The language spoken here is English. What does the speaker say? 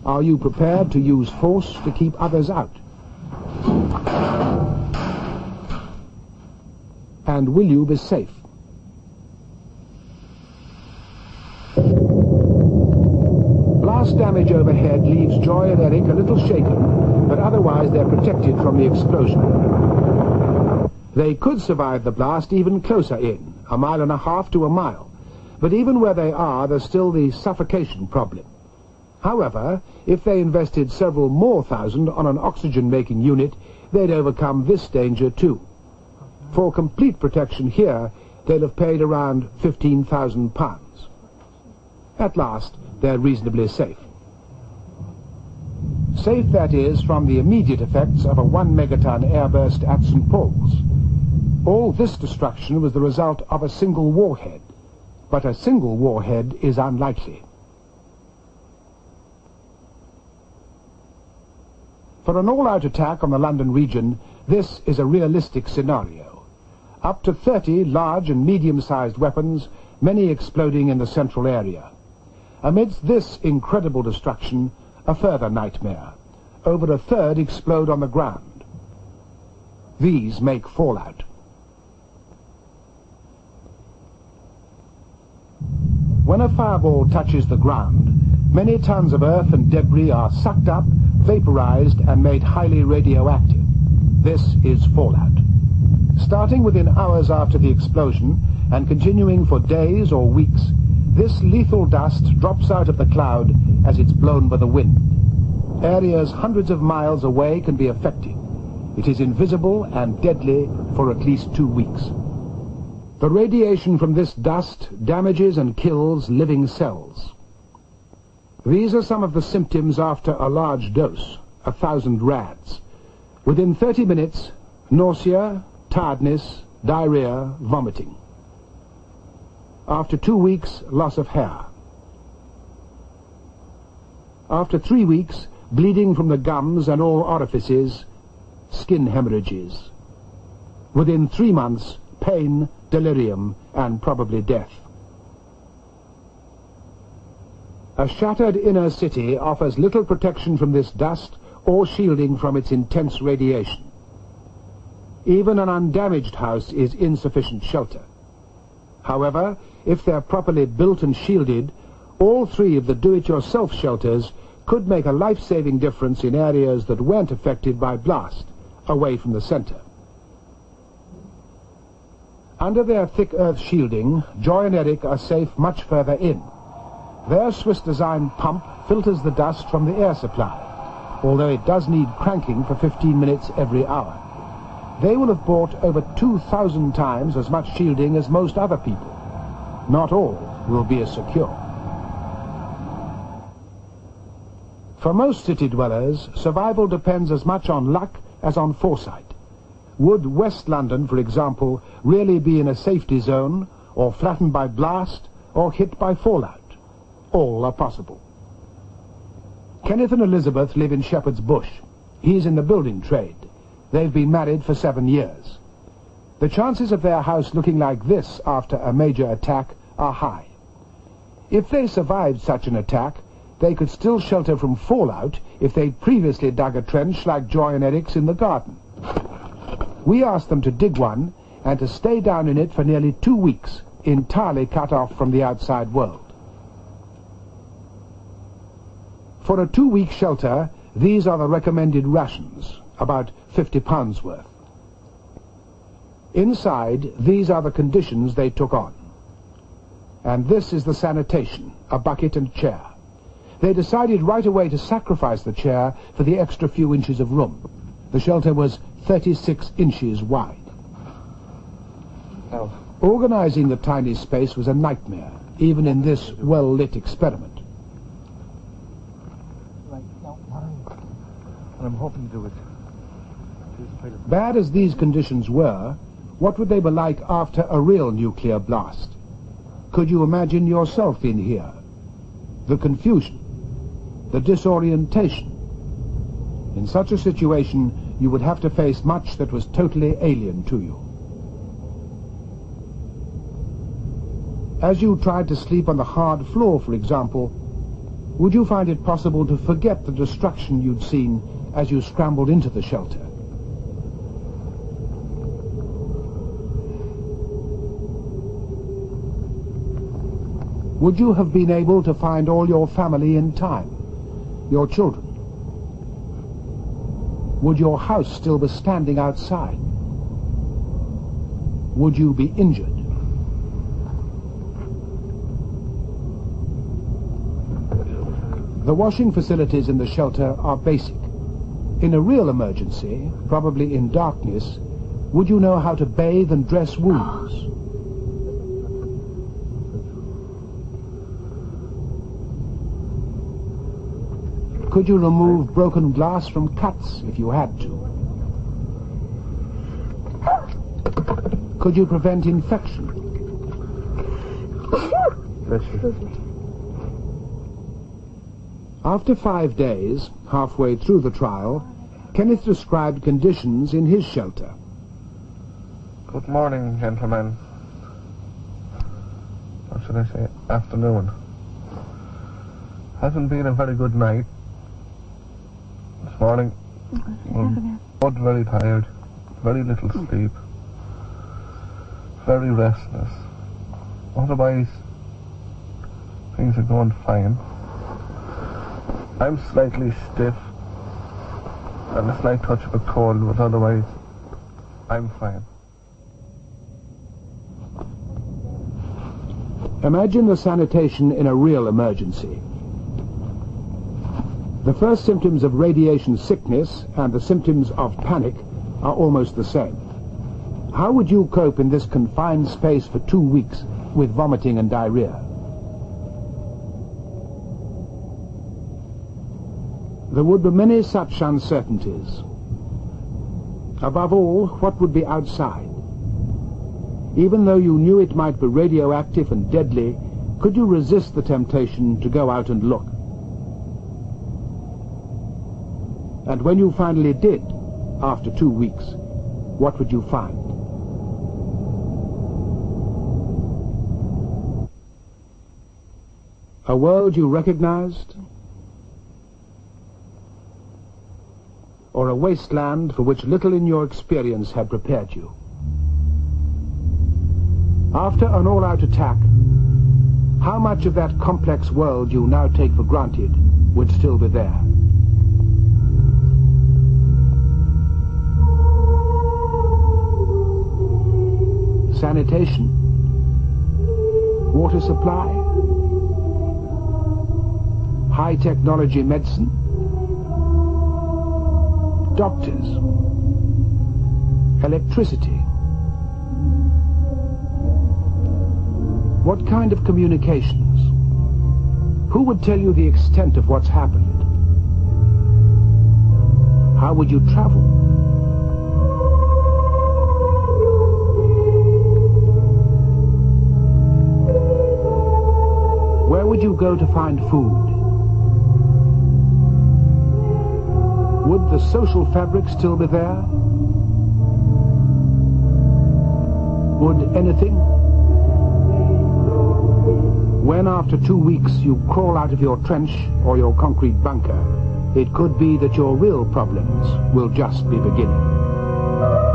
Are you prepared to use force to keep others out? And will you be safe? Blast damage overhead leaves Joy and Eric a little shaken, but otherwise they're protected from the explosion. They could survive the blast even closer in, 1.5 miles to a mile, but even where they are, there's still the suffocation problem. However, if they invested several more thousand on an oxygen-making unit, they'd overcome this danger too. For complete protection here, they'll have paid around £15,000. At last, they're reasonably safe. Safe, that is, from the immediate effects of a 1 megaton airburst at St. Paul's. All this destruction was the result of a single warhead, but a single warhead is unlikely. For an all-out attack on the London region, this is a realistic scenario. Up to 30 large and medium-sized weapons, many exploding in the central area. Amidst this incredible destruction, a further nightmare. Over 1/3 explode on the ground. These make fallout. When a fireball touches the ground, many tons of earth and debris are sucked up, vaporized, and made highly radioactive. This is fallout. Starting within hours after the explosion and continuing for days or weeks, this lethal dust drops out of the cloud as it's blown by the wind. Areas hundreds of miles away can be affected. It is invisible and deadly for at least 2 weeks. The radiation from this dust damages and kills living cells. These are some of the symptoms after a large dose, 1,000 rads. Within 30 minutes, nausea, tiredness, diarrhea, vomiting. After 2 weeks, loss of hair. After 3 weeks, bleeding from the gums and all orifices, skin hemorrhages. Within 3 months, pain, delirium, and probably death. A shattered inner city offers little protection from this dust or shielding from its intense radiation. Even an undamaged house is insufficient shelter. However, if they're properly built and shielded, all 3 of the do-it-yourself shelters could make a life-saving difference in areas that weren't affected by blast, away from the center. Under their thick earth shielding, Joy and Eric are safe much further in. Their Swiss-designed pump filters the dust from the air supply, although it does need cranking for 15 minutes every hour. They will have bought over 2,000 times as much shielding as most other people. Not all will be as secure. For most city dwellers, survival depends as much on luck as on foresight. Would West London, for example, really be in a safety zone, or flattened by blast, or hit by fallout? All are possible. Kenneth and Elizabeth live in Shepherd's Bush. He's in the building trade. They've been married for 7 years. The chances of their house looking like this after a major attack are high. If they survived such an attack, they could still shelter from fallout if they'd previously dug a trench like Joy and Eric's in the garden. We asked them to dig one and to stay down in it for nearly 2 weeks, entirely cut off from the outside world. For a 2-week shelter, these are the recommended rations, about £50 worth. Inside, these are the conditions they took on. And this is the sanitation, a bucket and chair. They decided right away to sacrifice the chair for the extra few inches of room. The shelter was 36 inches wide. Organizing the tiny space was a nightmare, even in this well-lit experiment. I'm hoping to do it. Bad as these conditions were, what would they be like after a real nuclear blast? Could you imagine yourself in here? The confusion, the disorientation. In such a situation, you would have to face much that was totally alien to you. As you tried to sleep on the hard floor, for example, Would you find it possible to forget the destruction you'd seen as you scrambled into the shelter? Would you have been able to find all your family in time? Your children? Would your house still be standing outside? Would you be injured? The washing facilities in the shelter are basic. In a real emergency, probably in darkness, would you know how to bathe and dress wounds? Could you remove broken glass from cuts if you had to? Could you prevent infection? After 5 days, halfway through the trial, Kenneth described conditions in his shelter. Good morning, gentlemen. Or should I say afternoon? Hasn't been a very good night. This morning, both very tired, very little sleep, very restless. Otherwise, things are going fine. I'm slightly stiff and a slight touch of a cold, but otherwise, I'm fine. Imagine the sanitation in a real emergency. The first symptoms of radiation sickness and the symptoms of panic are almost the same. How would you cope in this confined space for 2 weeks with vomiting and diarrhea? There would be many such uncertainties. Above all, what would be outside? Even though you knew it might be radioactive and deadly, could you resist the temptation to go out and look? And when you finally did, after 2 weeks, what would you find? A world you recognized? Or a wasteland for which little in your experience had prepared you? After an all-out attack, how much of that complex world you now take for granted would still be there? Sanitation, water supply, high technology medicine, doctors, electricity. What kind of communications? Who would tell you the extent of what's happened? How would you travel? Where would you go to find food? Would the social fabric still be there? Would anything? When after 2 weeks you crawl out of your trench or your concrete bunker, it could be that your real problems will just be beginning.